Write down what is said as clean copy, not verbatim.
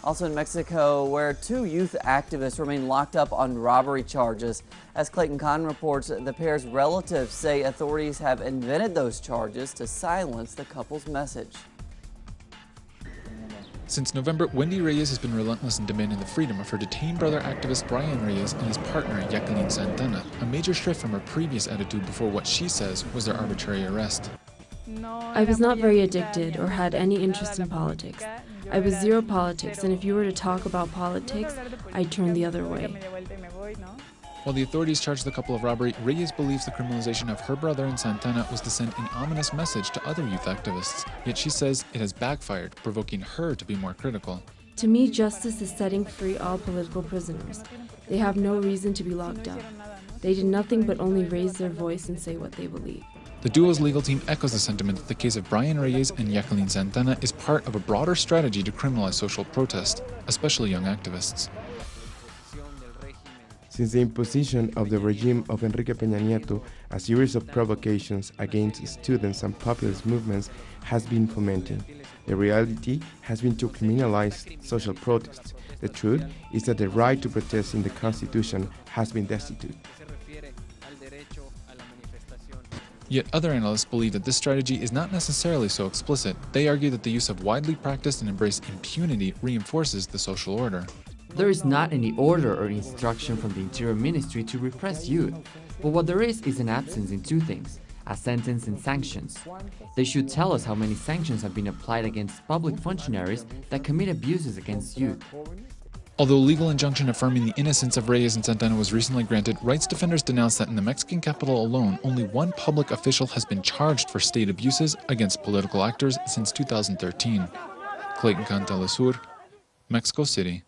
Also in Mexico, where 2 youth activists remain locked up on robbery charges. As Clayton Kahn reports, the pair's relatives say authorities have invented those charges to silence the couple's message. Since November, Wendy Reyes has been relentless in demanding the freedom of her detained brother activist Brian Reyes and his partner Jacqueline Santana, a major shift from her previous attitude before what she says was their arbitrary arrest. I was not very addicted or had any interest in politics. I was zero politics, and if you were to talk about politics, I'd turn the other way. While the authorities charged the couple of robbery, Reyes believes the criminalization of her brother and Santana was to send an ominous message to other youth activists. Yet she says it has backfired, provoking her to be more critical. To me, justice is setting free all political prisoners. They have no reason to be locked up. They did nothing but only raise their voice and say what they believe. The duo's legal team echoes the sentiment that the case of Brian Reyes and Jacqueline Santana is part of a broader strategy to criminalize social protest, especially young activists. Since the imposition of the regime of Enrique Peña Nieto, a series of provocations against students and populist movements has been fomented. The reality has been to criminalize social protests. The truth is that the right to protest in the Constitution has been destitute. Yet other analysts believe that this strategy is not necessarily so explicit. They argue that the use of widely practiced and embraced impunity reinforces the social order. There is not any order or instruction from the Interior Ministry to repress youth, but what there is an absence in 2 things: a sentence and sanctions. They should tell us how many sanctions have been applied against public functionaries that commit abuses against youth. Although legal injunction affirming the innocence of Reyes and Santana was recently granted, rights defenders denounced that in the Mexican capital alone, only 1 public official has been charged for state abuses against political actors since 2013. Clayton Kahn, Telesur, Mexico City.